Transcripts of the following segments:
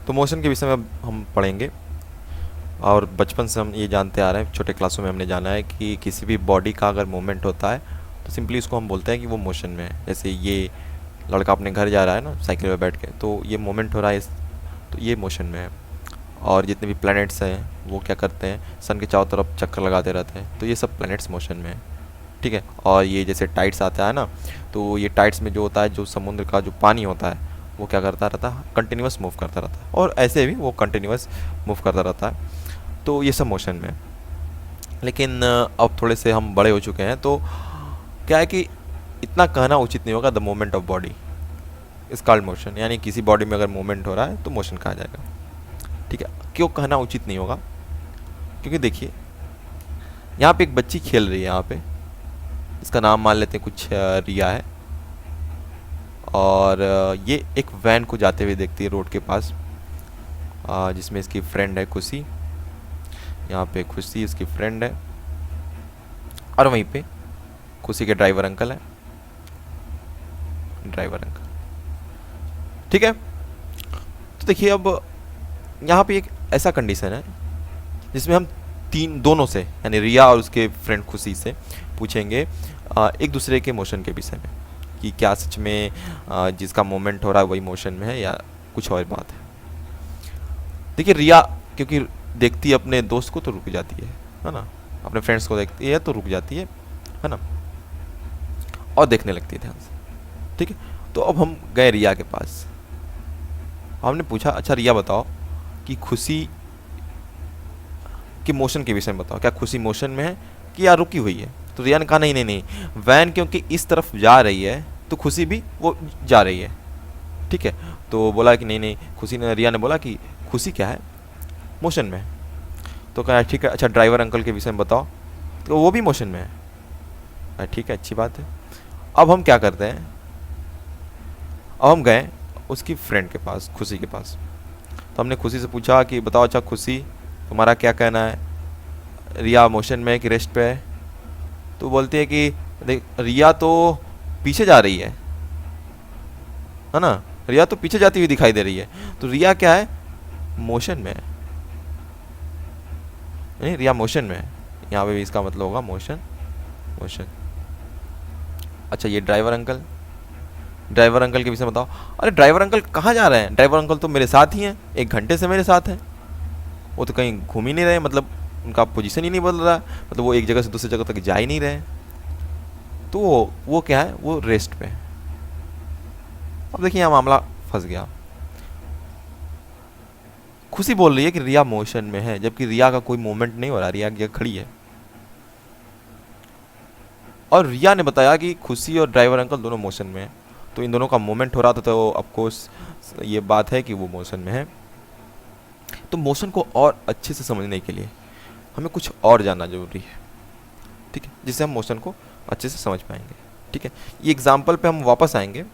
तो मोशन के विषय में अब हम पढ़ेंगे। और बचपन से हम ये जानते आ रहे हैं, छोटे क्लासों में हमने जाना है कि किसी भी बॉडी का अगर मूवमेंट होता है तो सिंपली उसको हम बोलते हैं कि वो मोशन में है। जैसे ये लड़का अपने घर जा रहा है ना साइकिल पे बैठ के, तो ये मूवमेंट हो रहा है तो ये मोशन में है। और जितने भी प्लैनेट्स हैं वो क्या करते हैं, सन के चारों तरफ चक्कर लगाते रहते हैं, तो ये सब प्लैनेट्स मोशन में है। ठीक है। और ये जैसे टाइड्स आता है ना, तो ये टाइड्स में जो होता है, जो समुद्र का जो पानी होता है वो क्या करता रहता है, कंटिन्यूस मूव करता रहता है, और ऐसे भी वो कंटिन्यूस मूव करता रहता है। तो ये सब मोशन में है। लेकिन अब थोड़े से हम बड़े हो चुके हैं, तो क्या है कि इतना कहना उचित नहीं होगा the moment of body is called motion, यानी किसी बॉडी में अगर मूवमेंट हो रहा है तो मोशन कहा जाएगा। ठीक है। क्यों कहना उचित नहीं होगा, क्योंकि देखिए यहाँ पे एक बच्ची खेल रही है, यहाँ पे इसका नाम मान लेते हैं कुछ रिया है, और ये एक वैन को जाते हुए देखती है रोड के पास, जिसमें इसकी फ्रेंड है खुशी। यहाँ पे खुशी इसकी फ्रेंड है, और वहीं पे खुशी के ड्राइवर अंकल है, ड्राइवर अंकल। ठीक है। तो देखिए अब यहाँ पे एक ऐसा कंडीशन है जिसमें हम दोनों से, यानी रिया और उसके फ्रेंड खुशी से पूछेंगे एक दूसरे के मोशन के विषय में, कि क्या सच में जिसका मोमेंट हो रहा है वही मोशन में है या कुछ और बात है। देखिए रिया क्योंकि देखती है अपने दोस्त को तो रुक जाती है ना, अपने फ्रेंड्स को देखती है तो रुक जाती है ना, और देखने लगती है ध्यान से। ठीक है। तो अब हम गए रिया के पास, हमने पूछा अच्छा रिया बताओ कि खुशी के मोशन के विषय में बताओ, क्या खुशी मोशन में है कि या रुकी हुई है। तो रिया ने कहा नहीं नहीं नहीं, वैन क्योंकि इस तरफ जा रही है तो खुशी भी वो जा रही है। ठीक है। तो बोला कि नहीं नहीं, रिया ने बोला कि खुशी क्या है, मोशन में है। तो कहा ठीक है, अच्छा ड्राइवर अंकल के विषय में बताओ, तो वो भी मोशन में है। ठीक है, अच्छी बात है। अब हम क्या करते हैं, अब हम गए उसकी फ्रेंड के पास, खुशी के पास। तो हमने खुशी से पूछा कि बताओ अच्छा खुशी तुम्हारा क्या कहना है, रिया मोशन में है कि रेस्ट पे है। तो बोलती है कि देख रिया तो पीछे जा रही है ना, रिया तो पीछे जाती हुई दिखाई दे रही है, तो रिया क्या है, मोशन में है। नहीं, रिया मोशन में है, यहाँ पे भी इसका मतलब होगा मोशन, मोशन। अच्छा ये ड्राइवर अंकल, ड्राइवर अंकल के विषय में बताओ। अरे ड्राइवर अंकल कहाँ जा रहे हैं, ड्राइवर अंकल तो मेरे साथ ही हैं, 1 घंटे से मेरे साथ हैं, वो तो कहीं घूम ही नहीं रहे, मतलब उनका पोजीशन ही नहीं बदल रहा, मतलब वो एक जगह से दूसरी जगह तक जा ही नहीं रहे। तो वो क्या है, वो रेस्ट पे है। अब देखिए यहाँ मामला फंस गया। खुशी बोल रही है कि रिया मोशन में है, जबकि रिया का कोई मूवमेंट नहीं हो रहा, रिया की जगह खड़ी है। और रिया ने बताया कि खुशी और ड्राइवर अंकल दोनों मोशन में है, तो इन दोनों का मूवमेंट हो रहा था, तो ऑफकोर्स ये बात है कि वो मोशन में है। तो मोशन को और अच्छे से समझने के लिए हमें कुछ और जानना जरूरी है। ठीक है, जिससे हम मोशन को अच्छे से समझ पाएंगे। ठीक है, ये एग्जाम्पल पे हम वापस आएंगे।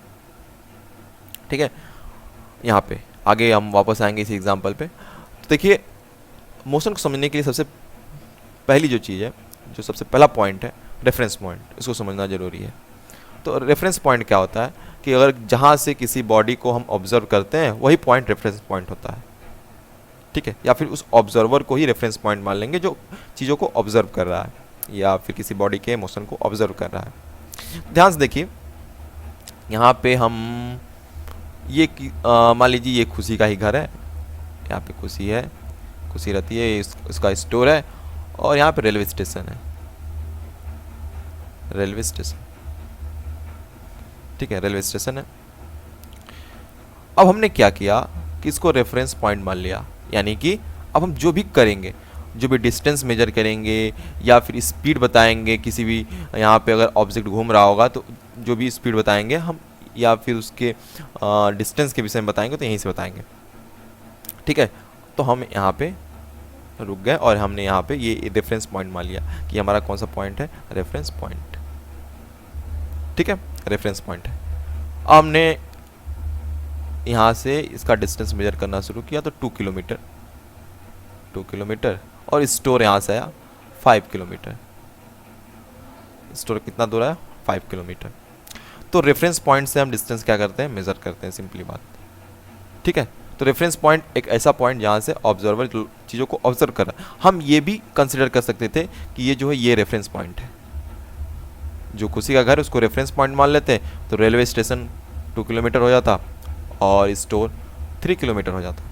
ठीक है, यहाँ पे आगे हम वापस आएंगे इसी एग्जाम्पल पे। तो देखिए मोशन को समझने के लिए सबसे पहली जो चीज़ है, जो सबसे पहला पॉइंट है, रेफरेंस पॉइंट, इसको समझना जरूरी है। तो रेफरेंस पॉइंट क्या होता है कि अगर जहाँ से किसी बॉडी को हम ऑब्जर्व करते हैं वही पॉइंट रेफरेंस पॉइंट होता है। ठीक है, या फिर उस ऑब्जर्वर को ही रेफरेंस पॉइंट मान लेंगे जो चीज़ों को ऑब्जर्व कर रहा है या फिर किसी बॉडी के मोशन को ऑब्जर्व कर रहा है। ध्यान से देखिए यहाँ पे हम ये मान लीजिए ये खुशी का ही घर है, यहाँ पे खुशी है, खुशी रहती है, इसका स्टोर है, और यहाँ पे रेलवे स्टेशन है, रेलवे स्टेशन। ठीक है, रेलवे स्टेशन है। अब हमने क्या किया कि इसको रेफरेंस पॉइंट मान लिया, यानी कि अब हम जो भी करेंगे, जो भी डिस्टेंस मेजर करेंगे या फिर स्पीड बताएंगे, किसी भी यहाँ पे अगर ऑब्जेक्ट घूम रहा होगा तो जो भी स्पीड बताएंगे हम, या फिर उसके डिस्टेंस के विषय में बताएंगे तो यहीं से बताएंगे। ठीक है, तो हम यहाँ पे रुक गए और हमने यहाँ पे ये रेफरेंस पॉइंट मान लिया कि हमारा कौन सा पॉइंट है, रेफरेंस पॉइंट। ठीक है, रेफरेंस पॉइंट है। अब हमने यहाँ से इसका डिस्टेंस मेजर करना शुरू किया, तो 2 किलोमीटर, 2 किलोमीटर, और स्टोर यहाँ से आया 5 किलोमीटर। स्टोर कितना दूर आया, 5 किलोमीटर। तो रेफरेंस पॉइंट से हम डिस्टेंस क्या करते हैं, मेजर करते हैं, सिंपली बात। ठीक है, तो रेफरेंस पॉइंट एक ऐसा पॉइंट जहाँ से ऑब्जर्वर चीज़ों को ऑब्जर्व कर रहा है। हम ये भी कंसिडर कर सकते थे कि ये जो है ये रेफरेंस पॉइंट है, जो खुशी का घर है उसको रेफरेंस पॉइंट मान लेते हैं, तो रेलवे स्टेशन 2 किलोमीटर हो जाता और स्टोर 3 किलोमीटर हो जाता।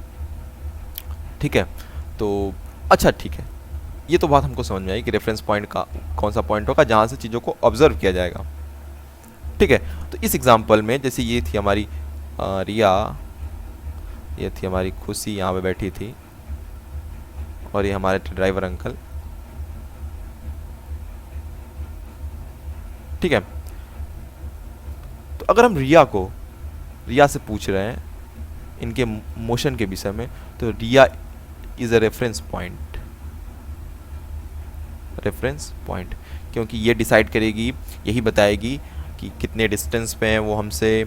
ठीक है, तो अच्छा ठीक है, ये तो बात हमको समझ में आई कि रेफरेंस पॉइंट का कौन सा पॉइंट होगा जहाँ से चीज़ों को ऑब्जर्व किया जाएगा। ठीक है, तो इस एग्जाम्पल में जैसे ये थी हमारी रिया, ये थी हमारी खुशी यहाँ पे बैठी थी, और ये हमारे ड्राइवर अंकल। ठीक है, तो अगर हम रिया से पूछ रहे हैं इनके मोशन के विषय में, तो रिया इज अ रेफरेंस पॉइंट, क्योंकि ये डिसाइड करेगी, यही बताएगी कि कितने डिस्टेंस पे हैं वो हमसे,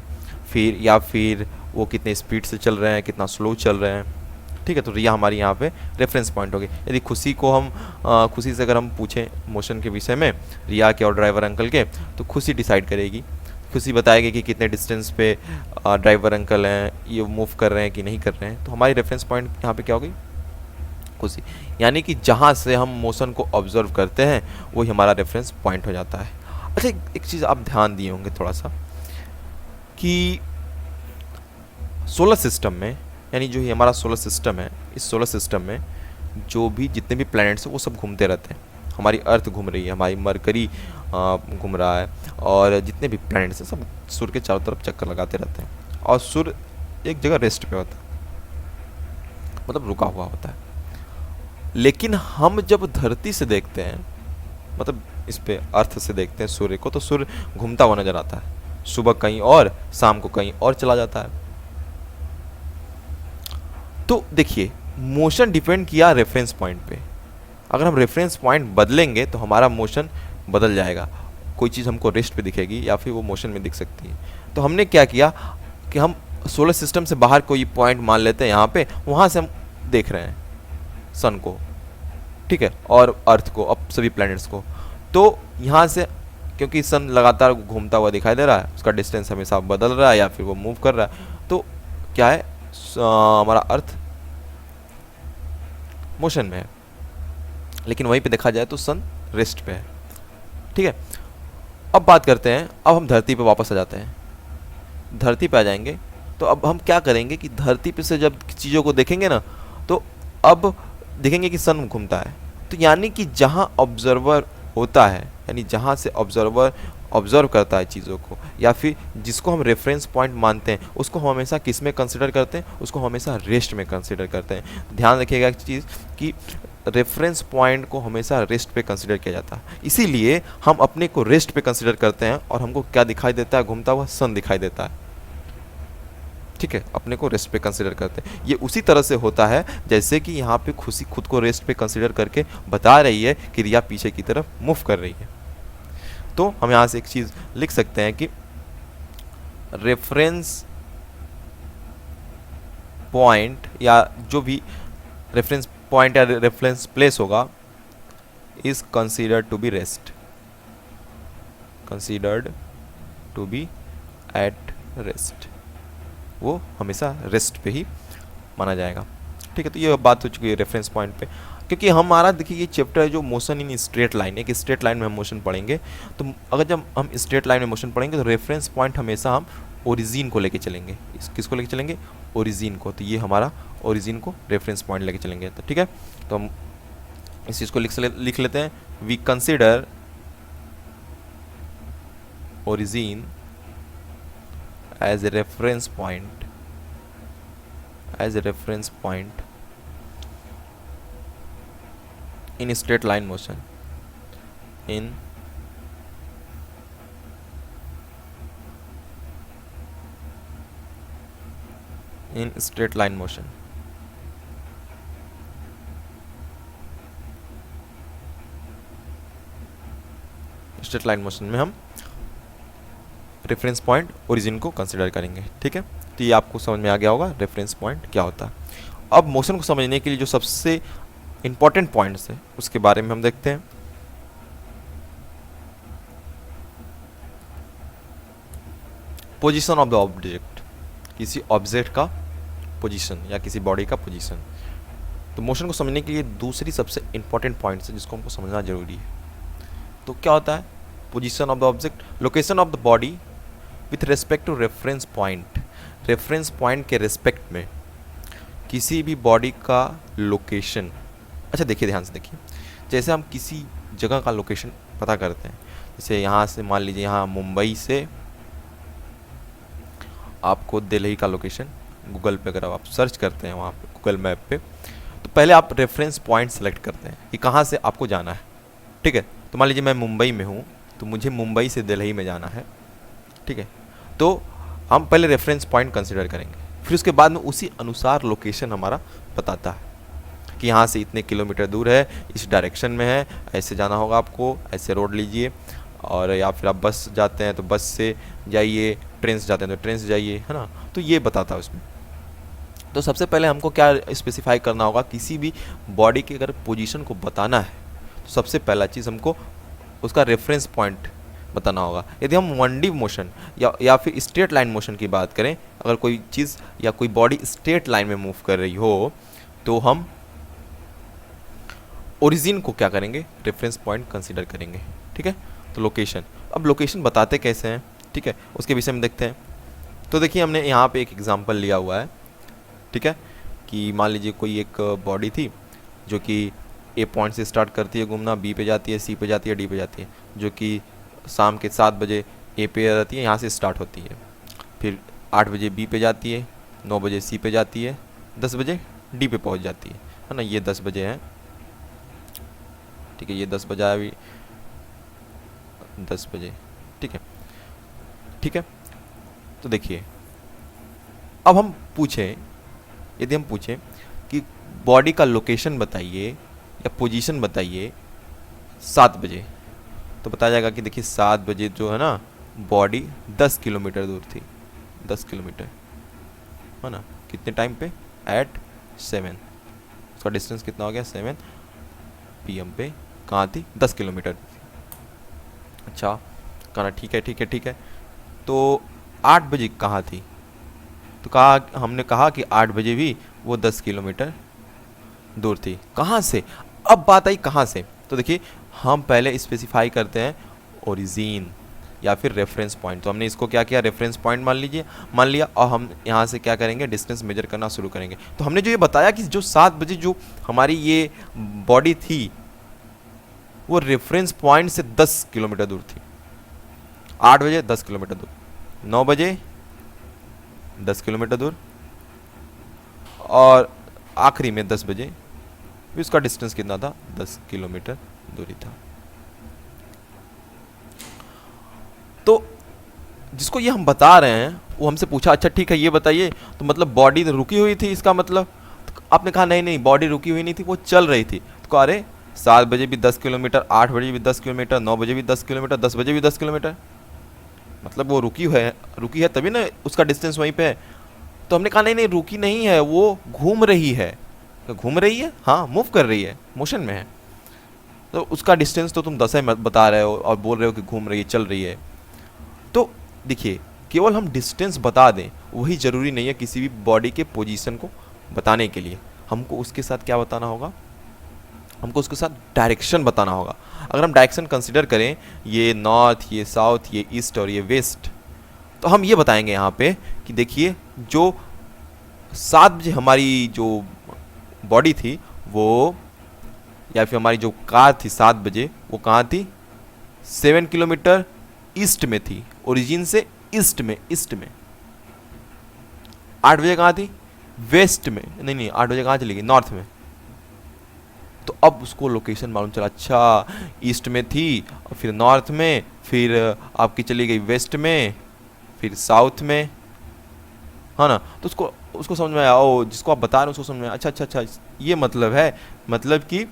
फिर वो कितने स्पीड से चल रहे हैं, कितना स्लो चल रहे हैं। ठीक है, तो रिया हमारी यहाँ पे रेफरेंस पॉइंट होगी। यदि खुशी से अगर हम पूछें मोशन के विषय में रिया के और ड्राइवर अंकल के, तो खुशी डिसाइड करेगी, खुशी बताएगी कि कितने डिस्टेंस पे ड्राइवर अंकल हैं, ये मूव कर रहे हैं कि नहीं कर रहे हैं। तो हमारी रेफरेंस पॉइंट यहाँ पे क्या होगी? खुशी। यानी कि जहाँ से हम मोशन को ऑब्जर्व करते हैं वही हमारा रेफरेंस पॉइंट हो जाता है। अच्छा, एक चीज़ आप ध्यान दिए होंगे थोड़ा सा कि सोलर सिस्टम में, यानी जो ये हमारा सोलर सिस्टम है, इस सोलर सिस्टम में जो भी जितने भी प्लैनेट्स हैं वो सब घूमते रहते हैं। हमारी अर्थ घूम रही है, हमारी मरकरी घूम रहा है, और जितने भी प्लैनेट्स हैं सब सूर्य के चारों तरफ चक्कर लगाते रहते हैं, और सूर्य एक जगह रेस्ट पे होता है, मतलब रुका हुआ होता है। लेकिन हम जब धरती से देखते हैं, मतलब इस पे अर्थ से देखते हैं सूर्य को, तो सूर्य घूमता हुआ नजर आता है, सुबह कहीं और, शाम को कहीं और चला जाता है। तो देखिए, मोशन डिपेंड किया रेफरेंस पॉइंट पे। अगर हम रेफरेंस पॉइंट बदलेंगे तो हमारा मोशन बदल जाएगा, कोई चीज़ हमको रेस्ट पे दिखेगी या फिर वो मोशन में दिख सकती है। तो हमने क्या किया कि हम सोलर सिस्टम से बाहर कोई पॉइंट मान लेते हैं यहाँ पे, वहाँ से हम देख रहे हैं सन को, ठीक है, और अर्थ को, अब सभी प्लैनेट्स को। तो यहाँ से क्योंकि सन लगातार घूमता हुआ दिखाई दे रहा है, उसका डिस्टेंस हमेशा बदल रहा है या फिर वो मूव कर रहा है, तो क्या है, हमारा अर्थ मोशन में है, लेकिन वहीं पे देखा जाए तो सन रेस्ट पे है। ठीक है, अब बात करते हैं, अब हम धरती पे वापस आ जाते हैं। धरती पे आ जाएंगे तो अब हम क्या करेंगे कि धरती पे से जब चीज़ों को देखेंगे ना, तो अब देखेंगे कि सन घूमता है। तो यानी कि जहाँ ऑब्जर्वर होता है, यानी जहाँ से ऑब्जर्वर ऑब्जर्व करता है चीज़ों को, या फिर जिसको हम रेफरेंस पॉइंट मानते हैं, उसको हम हमेशा किस में कंसिडर करते हैं? उसको हमेशा रेस्ट में कंसिडर करते हैं। ध्यान रखिएगा एक चीज़ कि रेफरेंस पॉइंट को हमेशा रेस्ट पे कंसिडर किया जाता है, इसीलिए हम अपने को रेस्ट पे कंसिडर करते हैं और हमको क्या दिखाई देता है? घूमता हुआ सन दिखाई देता है। ठीक है, अपने को रेस्ट पे कंसिडर करते हैं। ये उसी तरह से होता है जैसे कि यहाँ पे खुशी खुद को रेस्ट पे कंसिडर करके बता रही है कि रिया पीछे की तरफ मूव कर रही है। तो हम यहाँ से एक चीज़ लिख सकते हैं कि रेफरेंस पॉइंट या जो भी रेफरेंस पॉइंट या रेफरेंस प्लेस होगा is considered to be rest, considered to be at rest, वो हमेशा रेस्ट पे ही माना जाएगा। ठीक है, तो ये बात हो चुकी है रेफरेंस पॉइंट पे। क्योंकि हमारा देखिए ये चैप्टर है जो मोशन इन स्ट्रेट लाइन, एक स्ट्रेट लाइन में हम मोशन पढ़ेंगे, तो अगर जब हम स्ट्रेट लाइन में मोशन पढ़ेंगे तो रेफरेंस पॉइंट हमेशा हम ओरिजिन को लेके चलेंगे। किसको लेके चलेंगे? ओरिजिन को। तो ये हमारा ओरिजिन को रेफरेंस पॉइंट लेके चलेंगे। तो ठीक है, तो हम इस चीज़ को लिख लेते हैं। We consider origin as a reference point, as a reference point in straight line motion, in straight line motion। Straight line motion में हम रेफरेंस पॉइंट ओरिजिन को कंसिडर करेंगे। ठीक है, तो ये आपको समझ में आ गया होगा रेफरेंस पॉइंट क्या होता है। अब मोशन को समझने के लिए जो सबसे इंपॉर्टेंट पॉइंट्स है उसके बारे में हम देखते हैं। पोजीशन ऑफ द ऑब्जेक्ट, किसी ऑब्जेक्ट का पोजीशन या किसी बॉडी का पोजीशन। तो मोशन को समझने के लिए दूसरी सबसे इंपॉर्टेंट पॉइंट्स है जिसको हमको समझना जरूरी है। तो क्या होता है? Position of the object, location of the body with respect to reference point. Reference point के रिस्पेक्ट में किसी भी बॉडी का लोकेशन। अच्छा देखिए, ध्यान से देखिए, जैसे हम किसी जगह का लोकेशन पता करते हैं, जैसे यहाँ से मान लीजिए, यहाँ मुंबई से आपको दिल्ली का लोकेशन गूगल पे अगर आप सर्च करते हैं वहाँ पे गूगल मैप पे, तो पहले आप रेफरेंस पॉइंट सेलेक्ट करते हैं कि कहाँ से आपको जाना है। ठीक है, तो मान लीजिए मैं मुंबई में हूँ, तो मुझे मुंबई से दिल्ली में जाना है। ठीक है, तो हम पहले रेफरेंस पॉइंट कंसिडर करेंगे, फिर उसके बाद में उसी अनुसार लोकेशन हमारा बताता है कि यहाँ से इतने किलोमीटर दूर है, इस डायरेक्शन में है, ऐसे जाना होगा आपको, ऐसे रोड लीजिए, और या फिर आप बस जाते हैं तो बस से जाइए, ट्रेन से जाते हैं तो ट्रेन से जाइए, है ना। तो ये बताता है उसमें। तो सबसे पहले हमको क्या स्पेसिफाई करना होगा, किसी भी बॉडी के अगर पोजीशन को बताना है तो सबसे पहला चीज़ हमको उसका रेफरेंस पॉइंट बताना होगा। यदि हम 1D मोशन या फिर स्ट्रेट लाइन मोशन की बात करें, अगर कोई चीज़ या कोई बॉडी स्ट्रेट लाइन में मूव कर रही हो तो हम ओरिजिन को क्या करेंगे, रेफरेंस पॉइंट कंसीडर करेंगे। ठीक है, तो लोकेशन, अब लोकेशन बताते कैसे हैं, ठीक है, उसके विषय में देखते हैं। तो देखिए, हमने यहाँ पे एक एग्जांपल लिया हुआ है। ठीक है, कि मान लीजिए कोई एक बॉडी थी जो कि ए पॉइंट से स्टार्ट करती है घूमना, बी पे जाती है, सी पे जाती है, डी पे जाती है, जो कि शाम के 7 बजे ए पे रहती है, यहाँ से स्टार्ट होती है, फिर 8 बजे बी पे जाती है, 9 बजे सी पे जाती है, 10 बजे डी पे पहुँच जाती है ना। ये 10 बजे है, ठीक है, ये 10 बजे अभी 10 बजे, ठीक है, ठीक है। तो देखिए, अब हम पूछें, यदि हम पूछें कि बॉडी का लोकेशन बताइए या पोजीशन बताइए 7 बजे, तो बताया जाएगा कि देखिए 7 बजे जो है ना, बॉडी 10 किलोमीटर दूर थी, 10 किलोमीटर, है ना। कितने टाइम पे? एट 7, उसका डिस्टेंस कितना हो गया? 7 PM पे कहाँ थी? 10 किलोमीटर। अच्छा, कहना ठीक है, ठीक है, ठीक है। तो 8 बजे कहाँ थी? तो कहा, हमने कहा कि 8 बजे भी वो 10 किलोमीटर दूर थी। कहाँ से? अब बात आई कहाँ से। तो देखिए, हम पहले स्पेसिफाई करते हैं ओरिजिन या फिर रेफरेंस पॉइंट। तो हमने इसको क्या किया, रेफरेंस पॉइंट मान लिया, और हम यहाँ से क्या करेंगे, डिस्टेंस मेजर करना शुरू करेंगे। तो हमने जो ये बताया कि जो 7 बजे जो हमारी ये बॉडी थी वो रेफरेंस पॉइंट से 10 किलोमीटर दूर थी। 8 बजे 10 किलोमीटर दूर, 9 बजे 10 किलोमीटर दूर, और आखिरी में 10 बजे भी उसका डिस्टेंस कितना था? 10 किलोमीटर दूरी था। तो जिसको ये हम बता रहे हैं वो हमसे पूछा, अच्छा ठीक है ये बताइए, तो मतलब बॉडी रुकी हुई थी इसका मतलब? तो आपने कहा नहीं नहीं, बॉडी रुकी हुई नहीं थी, वो चल रही थी। तो कहा अरे 7 बजे भी 10 किलोमीटर, 8 बजे भी 10 किलोमीटर, 9 बजे भी 10 किलोमीटर, 10 बजे भी 10 किलोमीटर, मतलब वो रुकी है तभी ना उसका डिस्टेंस वहीं पे है। तो हमने कहा नहीं नहीं, रुकी नहीं है, वो घूम रही है। तो घूम रही है, हाँ, मूव कर रही है, मोशन में है, तो उसका डिस्टेंस तो तुम 10 बता रहे हो और बोल रहे हो कि घूम रही है, चल रही है। तो देखिए, केवल हम डिस्टेंस बता दें वही ज़रूरी नहीं है किसी भी बॉडी के पोजीशन को बताने के लिए। हमको उसके साथ क्या बताना होगा, हमको उसके साथ डायरेक्शन बताना होगा। अगर हम डायरेक्शन कंसिडर करें, ये नॉर्थ, ये साउथ, ये ईस्ट और ये वेस्ट, तो हम ये बताएंगे यहाँ पे कि देखिए, जो 7 बजे हमारी जो बॉडी थी वो, या फिर हमारी जो कार थी 7 बजे, वो कहाँ थी? 7 किलोमीटर ईस्ट में थी, ओरिजिन से ईस्ट में। 8 बजे कहाँ थी? वेस्ट में। नहीं, 8 बजे कहाँ चली गई? नॉर्थ में। तो अब उसको लोकेशन मालूम चला, अच्छा ईस्ट में थी, और फिर नॉर्थ में, फिर आपकी चली गई वेस्ट में, फिर साउथ में, है ना। तो उसको समझ में आया, ओ जिसको आप बता रहे हो उसको समझ में आया, अच्छा, ये मतलब है, मतलब कि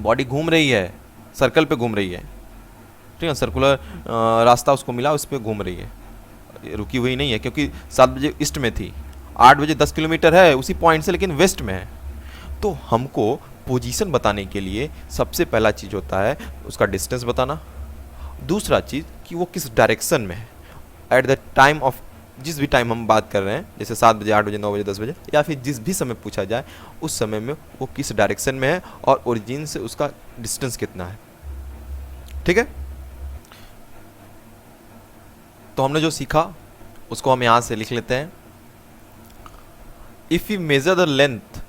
बॉडी घूम रही है, सर्कल पे घूम रही है, ठीक है, सर्कुलर रास्ता उसको मिला, उस पर घूम रही है, रुकी हुई नहीं है, क्योंकि 7 बजे ईस्ट में थी, 8 बजे 10 किलोमीटर है उसी पॉइंट से, लेकिन वेस्ट में है। तो हमको पोजीशन बताने के लिए सबसे पहला चीज़ होता है उसका डिस्टेंस बताना, दूसरा चीज़ कि वो किस डायरेक्शन में है, एट द टाइम ऑफ जिस भी टाइम हम बात कर रहे हैं, जैसे 7 बजे, 8 बजे, 9 बजे, 10 बजे, या फिर जिस भी समय पूछा जाए उस समय में वो किस डायरेक्शन में है और ओरिजिन से उसका डिस्टेंस कितना है। ठीक है, तो हमने जो सीखा उसको हम यहाँ से लिख लेते हैं। If you measure the length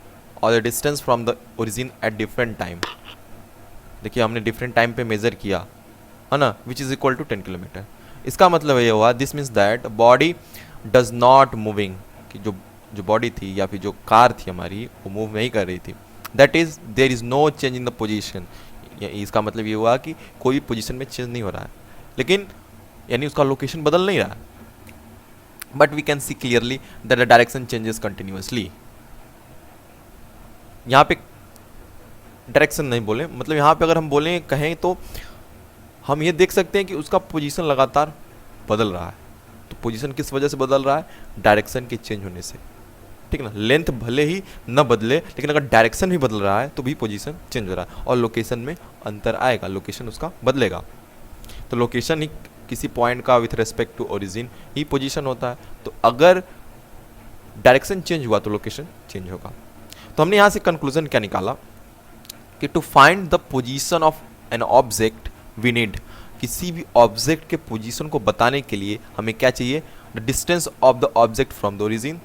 और the distance from the origin at different time, देखिए हमने डिफरेंट टाइम पे मेजर किया है ना, which is equal to 10 kilometre. इसका मतलब ये हुआ, this means that body does not moving, कि जो जो बॉडी थी या फिर जो कार थी हमारी वो मूव नहीं कर रही थी। That is there is no change in the position. इसका मतलब ये हुआ कि कोई भी पोजीशन में चेंज नहीं हो रहा है, लेकिन यानी उसका लोकेशन बदल नहीं रहा है, but we can see clearly that the direction changes continuously. यहाँ पे डायरेक्शन नहीं बोले, मतलब यहाँ पे अगर हम बोलें कहें तो हम ये देख सकते हैं कि उसका पोजीशन लगातार बदल रहा है। तो पोजीशन किस वजह से बदल रहा है? डायरेक्शन के चेंज होने से। ठीक है ना, लेंथ भले ही न बदले लेकिन अगर डायरेक्शन भी बदल रहा है तो भी पोजीशन चेंज हो रहा है और लोकेशन में अंतर आएगा, लोकेशन उसका बदलेगा। तो लोकेशन ही किसी पॉइंट का विथ रेस्पेक्ट टू ओरिजिन ही पोजीशन होता है। तो अगर डायरेक्शन चेंज हुआ तो लोकेशन चेंज होगा। तो हमने यहाँ से कंक्लूजन क्या निकाला कि to find the position of an object we need, किसी भी ऑब्जेक्ट के पोजीशन को बताने के लिए हमें क्या चाहिए? The distance of the object from the origin,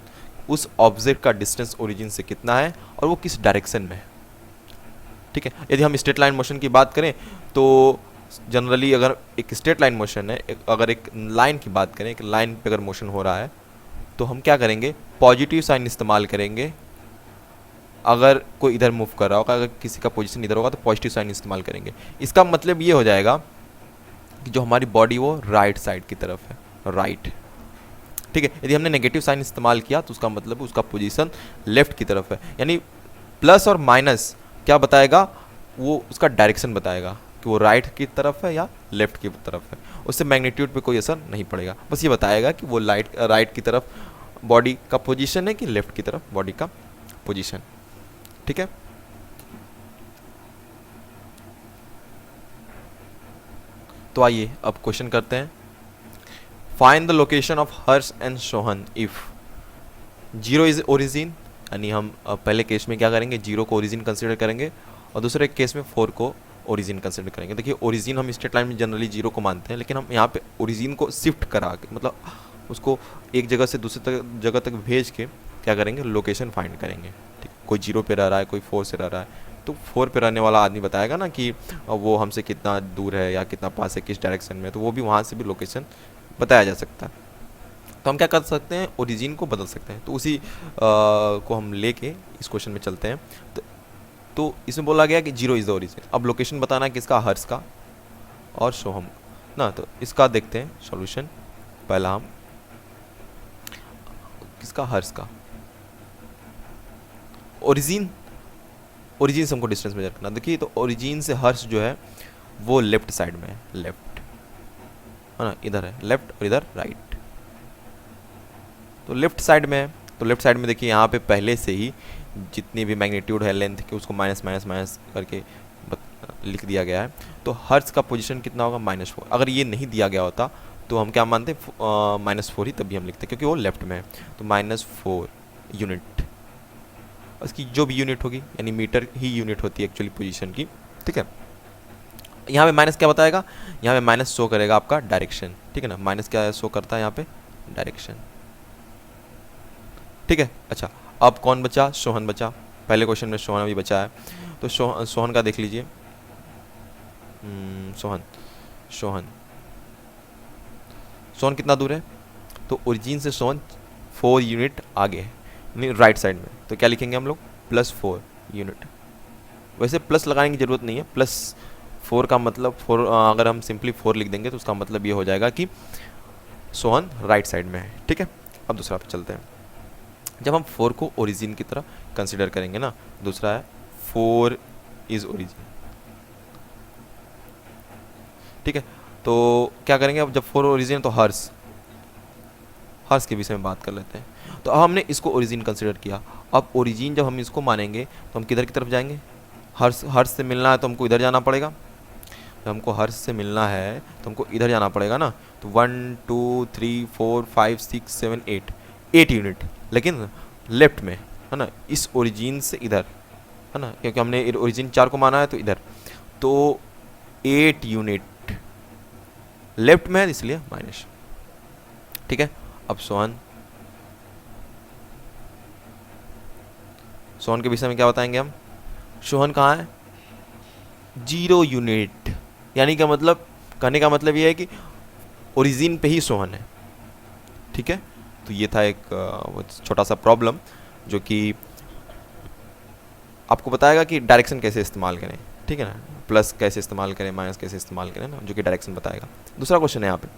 उस ऑब्जेक्ट का डिस्टेंस ओरिजिन से कितना है और वो किस डायरेक्शन में है। ठीक है, यदि हम स्ट्रेट लाइन मोशन की बात करें तो जनरली अगर एक स्ट्रेट लाइन मोशन है, अगर एक लाइन की बात करें, एक लाइन पे अगर मोशन हो रहा है तो हम क्या करेंगे? पॉजिटिव साइन इस्तेमाल करेंगे। अगर कोई इधर मूव कर रहा होगा, अगर किसी का पोजीशन इधर होगा तो पॉजिटिव साइन इस्तेमाल करेंगे। इसका मतलब ये हो जाएगा कि जो हमारी बॉडी वो राइट साइड की तरफ है, राइट। ठीक है, यदि हमने नेगेटिव साइन इस्तेमाल किया तो उसका मतलब उसका पोजीशन लेफ्ट की तरफ है। यानी प्लस और माइनस क्या बताएगा? वो उसका डायरेक्शन बताएगा कि वो राइट की तरफ है या लेफ्ट की तरफ है। उससे मैग्नीट्यूड पे कोई असर नहीं पड़ेगा, बस ये बताएगा कि वो राइट की तरफ बॉडी का पोजीशन है कि लेफ्ट की तरफ बॉडी का पोजीशन। ठीक है, तो आइए अब क्वेश्चन करते हैं। Find the location of Harsh and Sohan if 0 is origin, यानी हम पहले केस में क्या करेंगे? 0 को ओरिजिन कंसिडर करेंगे और दूसरे केस में 4 को ओरिजिन कंसिडर करेंगे। देखिए ओरिजिन हम स्ट्रेट लाइन में जनरली 0 को मानते हैं, लेकिन हम यहाँ पे ओरिजिन को शिफ्ट करा के, मतलब उसको एक जगह से दूसरी जगह तक भेज के क्या करेंगे? लोकेशन फाइंड करेंगे। ठीक, कोई 0 पे रह रहा है, कोई 4 से रह रहा है, तो 4 पे रहने वाला आदमी बताएगा ना कि वो हमसे कितना दूर है या कितना पास है, किस डायरेक्शन में, तो वो भी वहाँ से भी लोकेशन बताया जा सकता है। तो हम क्या कर सकते हैं? ओरिजिन को बदल सकते हैं। तो उसी को हम लेके इस क्वेश्चन में चलते हैं। तो इसमें बोला गया कि 0 इज़ द ओरिजिन। अब लोकेशन बताना है किसका? हर्ष का और सोहम ना। तो इसका देखते हैं सॉल्यूशन। पहला हम किसका? हर्ष का। ओरिजिन से हमको डिस्टेंस मेजर करना। देखिए तो ओरिजिन से हर्ष जो है वो लेफ्ट साइड में है, लेफ्ट है ना, इधर है लेफ्ट और इधर राइट। तो लेफ्ट साइड में है, तो लेफ्ट साइड में देखिए यहाँ पे पहले से ही जितनी भी मैग्नीट्यूड है लेंथ की उसको माइनस माइनस माइनस करके लिख दिया गया है। तो हर्ष का पोजीशन कितना होगा? -4। अगर ये नहीं दिया गया होता तो हम क्या मानते? -4 ही तभी हम लिखते क्योंकि वो लेफ्ट में है। तो -4 यूनिट, उसकी जो भी यूनिट होगी, यानी मीटर ही यूनिट होती है एक्चुअली पोजीशन की। ठीक है, यहाँ पे माइनस क्या बताएगा? यहाँ पे माइनस शो करेगा आपका डायरेक्शन। ठीक है ना, माइनस क्या शो करता है यहाँ पे? डायरेक्शन। ठीक है, अच्छा अब कौन बचा? सोहन बचा। पहले क्वेश्चन में सोहन अभी बचा है, तो सोहन का देख लीजिए। सोहन कितना दूर है? तो ओरिजिन से सोहन 4 यूनिट आगे है, नहीं राइट साइड में। तो क्या लिखेंगे हम लोग? +4 यूनिट। वैसे प्लस लगाने की ज़रूरत नहीं है, +4 का मतलब 4, अगर हम सिंपली 4 लिख देंगे तो उसका मतलब ये हो जाएगा कि सोहन राइट साइड में है। ठीक है, अब दूसरा पे चलते हैं। जब हम 4 को ओरिजिन की तरह कंसिडर करेंगे ना, दूसरा है 4 इज ओरिजिन। ठीक है, तो क्या करेंगे? अब जब 4 ओरिजिन तो हर्ष के विषय में बात कर लेते हैं। तो अब हमने इसको ओरिजिन कंसिडर किया। अब ओरिजिन जब हम इसको मानेंगे तो हम किधर की तरफ जाएंगे? हर्ष से मिलना है तो हमको इधर जाना पड़ेगा। तो हमको हर्ष से मिलना है तो हमको इधर जाना पड़ेगा ना, तो 1 2 3 4 5 6 7 8 8 यूनिट, लेकिन लेफ्ट में है ना, इस ओरिजिन से इधर है ना, क्योंकि हमने ओरिजिन 4 को माना है तो इधर, तो 8 यूनिट लेफ्ट में है इसलिए माइनस। ठीक है, अब सोहन के विषय में क्या बताएंगे हम? सोहन कहाँ है? 0 यूनिट, यानी क्या मतलब, कहने का मतलब ये है कि ओरिजिन पे ही सोहन है। ठीक है, तो ये था एक छोटा सा प्रॉब्लम जो कि आपको बताएगा कि डायरेक्शन कैसे इस्तेमाल करें। ठीक है ना, प्लस कैसे इस्तेमाल करें, माइनस कैसे इस्तेमाल करें ना, जो कि डायरेक्शन बताएगा। दूसरा क्वेश्चन है यहाँ पे,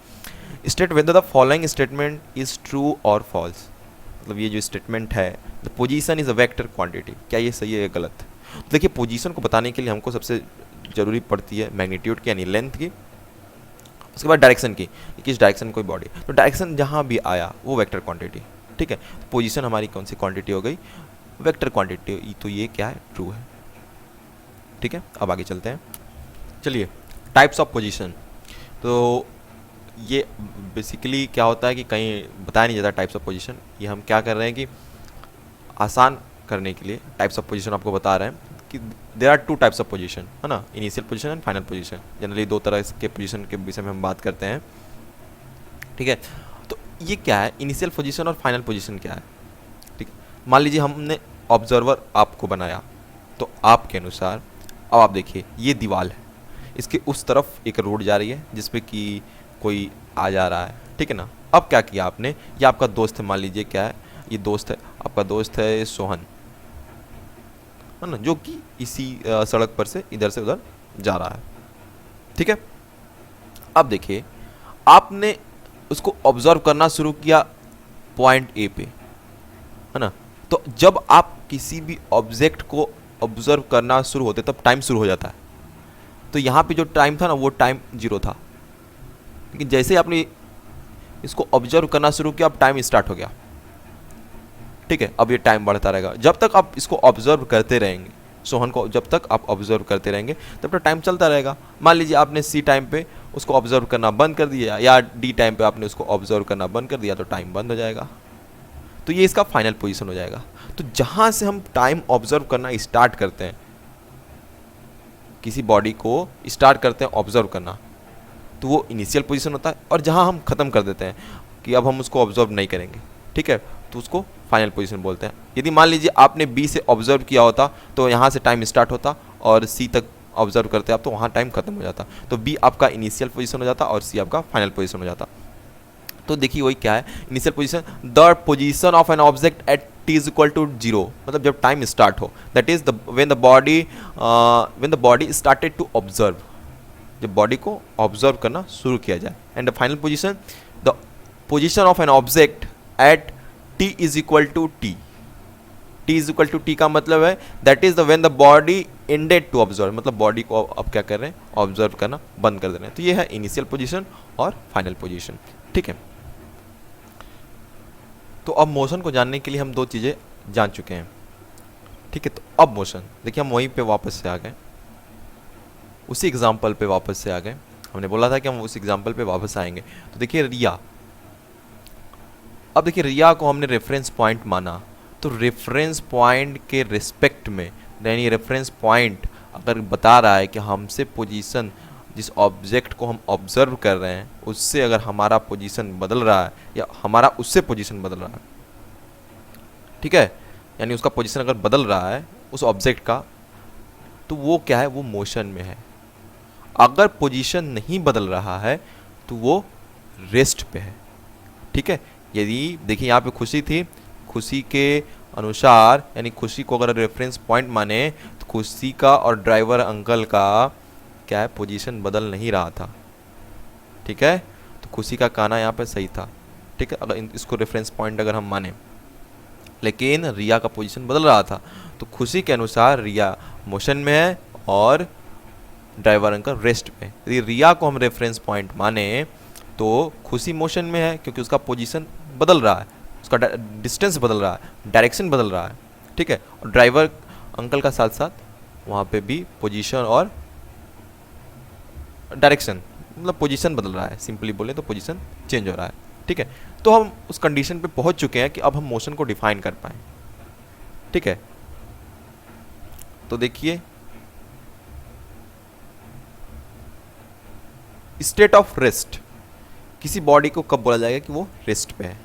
state whether the following statement is true और फॉल्स। मतलब ये जो स्टेटमेंट है, the position is a vector quantity, क्या ये सही है या गलत? तो देखिए, पोजीशन को बताने के लिए हमको सबसे जरूरी पड़ती है मैग्नीट्यूड की यानी लेंथ की, उसके बाद डायरेक्शन की, किस डायरेक्शन कोई बॉडी, तो डायरेक्शन जहाँ भी आया वो वेक्टर क्वांटिटी। ठीक है, तो पोजीशन हमारी कौन सी क्वांटिटी हो गई? वेक्टर क्वांटिटी, तो ये क्या है? ट्रू है। ठीक है, अब आगे चलते हैं। चलिए, टाइप्स ऑफ पोजीशन, तो ये बेसिकली क्या होता है कि कहीं बताया नहीं जाता टाइप्स ऑफ पोजीशन, ये हम क्या कर रहे हैं कि आसान करने के लिए टाइप्स ऑफ पोजीशन आपको बता रहे हैं कि there are 2 types of position, है ना, initial position and final position. Generally 2 तरह के पोजीशन के विषय में हम बात करते हैं। ठीक है, तो ये क्या है? इनिशियल पोजीशन और फाइनल पोजीशन क्या है? ठीक है, मान लीजिए हमने ऑब्जर्वर आपको बनाया, तो आपके अनुसार अब आप देखिए ये दीवार है, इसके उस तरफ एक रोड जा रही है जिसपे कि कोई आ जा रहा है। ठीक है ना, अब क्या किया आपने, ये आपका दोस्त है, मान लीजिए क्या है, ये दोस्त है, आपका दोस्त है सोहन, है ना, जो कि इसी सड़क पर से इधर से उधर जा रहा है। ठीक है, अब देखिए आपने उसको ऑब्जर्व करना शुरू किया पॉइंट ए पे, है ना, तो जब आप किसी भी ऑब्जेक्ट को ऑब्जर्व करना शुरू होते तब टाइम शुरू हो जाता है। तो यहाँ पे जो टाइम था ना वो टाइम 0 था, लेकिन जैसे ही आपने इसको ऑब्जर्व करना शुरू किया अब टाइम स्टार्ट हो गया। ठीक है, अब ये टाइम बढ़ता रहेगा जब तक आप इसको ऑब्जर्व करते रहेंगे, सोहन को जब तक आप ऑब्जर्व करते रहेंगे तब तक टाइम चलता रहेगा। मान लीजिए आपने सी टाइम पे उसको ऑब्जर्व करना बंद कर दिया या डी टाइम पे आपने उसको ऑब्जर्व करना बंद कर दिया, तो टाइम बंद हो जाएगा। तो ये इसका फाइनल पोजीशन हो जाएगा। तो जहां से हम टाइम ऑब्जर्व करना स्टार्ट करते हैं, किसी बॉडी को स्टार्ट करते हैं ऑब्जर्व करना, तो वो इनिशियल पोजीशन होता है, और जहां हम ख़त्म कर देते हैं कि अब हम उसको ऑब्जर्व नहीं करेंगे, ठीक है, तो उसको फाइनल पोजीशन बोलते हैं। यदि मान लीजिए आपने बी से ऑब्जर्व किया होता तो यहाँ से टाइम स्टार्ट होता और सी तक ऑब्जर्व करते आप तो वहाँ टाइम खत्म हो जाता, तो बी आपका इनिशियल पोजीशन हो जाता और सी आपका फाइनल पोजीशन हो जाता। तो देखिए वही क्या है initial position, the position of an object at t is equal to 0, मतलब जब टाइम स्टार्ट हो, that is when the body started to observe, जब बॉडी को ऑब्जर्व करना शुरू किया जाए। And the final position, the position of an object at t is equal to t, t is equal to t का मतलब है that is the when the body ended to observe, मतलब बॉडी को अब क्या कर रहे हैं, ऑब्जर्व करना बंद कर दे रहे हैं। तो ये है इनिशियल पोजीशन और फाइनल पोजीशन। ठीक है, तो अब मोशन को जानने के लिए हम 2 चीज़ें जान चुके हैं। ठीक है, तो अब मोशन देखिए हम वहीं पे वापस से आ गए, उसी एग्जाम्पल पे वापस से आ गए। हमने बोला था कि हम उस एग्जाम्पल पे वापस आएंगे। तो देखिए रिया, अब देखिए रिया को हमने रेफरेंस पॉइंट माना, तो रेफरेंस पॉइंट के रिस्पेक्ट में, यानी रेफरेंस पॉइंट अगर बता रहा है कि हमसे पोजीशन, जिस ऑब्जेक्ट को हम ऑब्जर्व कर रहे हैं उससे अगर हमारा पोजीशन बदल रहा है या हमारा उससे पोजीशन बदल रहा है, ठीक है, यानी उसका पोजीशन अगर बदल रहा है उस ऑब्जेक्ट का, तो वो क्या है, वो मोशन में है। अगर पोजीशन नहीं बदल रहा है तो वो रेस्ट पे है। ठीक है, यदि देखिए यहाँ पे खुशी थी, खुशी के अनुसार यानी खुशी को अगर रेफरेंस पॉइंट माने तो खुशी का और ड्राइवर अंकल का क्या है, पोजीशन बदल नहीं रहा था। ठीक है, तो खुशी का कहना यहाँ पे सही था। ठीक है, अगर इसको रेफरेंस पॉइंट अगर हम माने, लेकिन रिया का पोजीशन बदल रहा था, तो खुशी के अनुसार रिया मोशन में है और ड्राइवर अंकल रेस्ट पे। यदि रिया को हम रेफरेंस पॉइंट माने तो खुशी मोशन में है क्योंकि उसका पोजीशन बदल रहा है, उसका डिस्टेंस बदल रहा है, डायरेक्शन बदल रहा है। ठीक है, और ड्राइवर अंकल का साथ साथ वहाँ पे भी पोजीशन और डायरेक्शन, मतलब पोजीशन बदल रहा है, सिंपली बोले तो पोजीशन चेंज हो रहा है, ठीक है। तो हम उस कंडीशन पे पहुंच चुके हैं कि अब हम मोशन को डिफाइन कर पाए, ठीक है। तो देखिए स्टेट ऑफ रेस्ट, किसी बॉडी को कब बोला जाएगा कि वो रेस्ट पे है,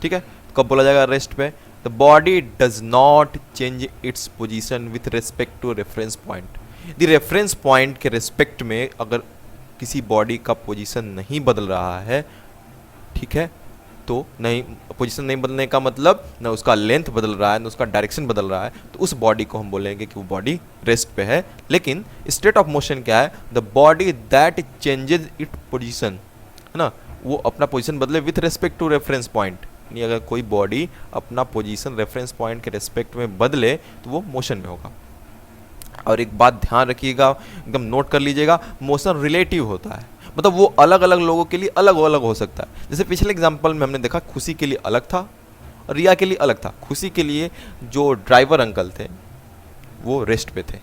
ठीक है। कब बोला जाएगा रेस्ट पे? The body does not change its position with respect to reference point. The reference point के रिस्पेक्ट में अगर किसी बॉडी का पोजीशन नहीं बदल रहा है, ठीक है, तो नहीं, पोजीशन नहीं बदलने का मतलब ना उसका लेंथ बदल रहा है ना उसका डायरेक्शन बदल रहा है, तो उस बॉडी को हम बोलेंगे कि वो बॉडी रेस्ट पे है। लेकिन स्टेट ऑफ मोशन क्या है? The body that changes it position, है ना, वो अपना पोजीशन बदले with respect to reference point. यानी अगर कोई बॉडी अपना पोजीशन रेफरेंस पॉइंट के रेस्पेक्ट में बदले तो वो मोशन में होगा। और एक बात ध्यान रखिएगा, एकदम नोट कर लीजिएगा, मोशन रिलेटिव होता है, मतलब वो अलग अलग लोगों के लिए अलग अलग हो सकता है। जैसे पिछले एग्जांपल में हमने देखा खुशी के लिए अलग था और रिया के लिए अलग था। खुशी के लिए जो ड्राइवर अंकल थे वो रेस्ट पे थे,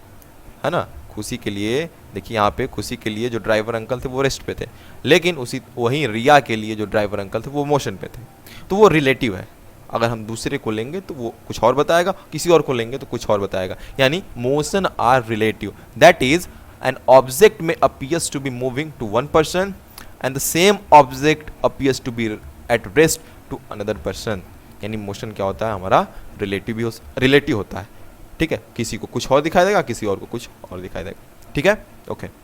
है ना। खुशी के लिए देखिए यहाँ पे खुशी के लिए जो ड्राइवर अंकल थे वो रेस्ट पे थे, लेकिन उसी वहीं रिया के लिए जो ड्राइवर अंकल थे वो मोशन पे थे। तो वो रिलेटिव है, अगर हम दूसरे को लेंगे तो वो कुछ और बताएगा, किसी और को लेंगे तो कुछ और बताएगा। यानी motion are relative, that is an object may appears to be moving to one person and the same object appears to be at rest to another person। यानी मोशन क्या होता है हमारा रिलेटिव होता है, ठीक है। किसी को कुछ और दिखाई देगा, किसी और को कुछ और दिखाई देगा, ठीक है, ओके।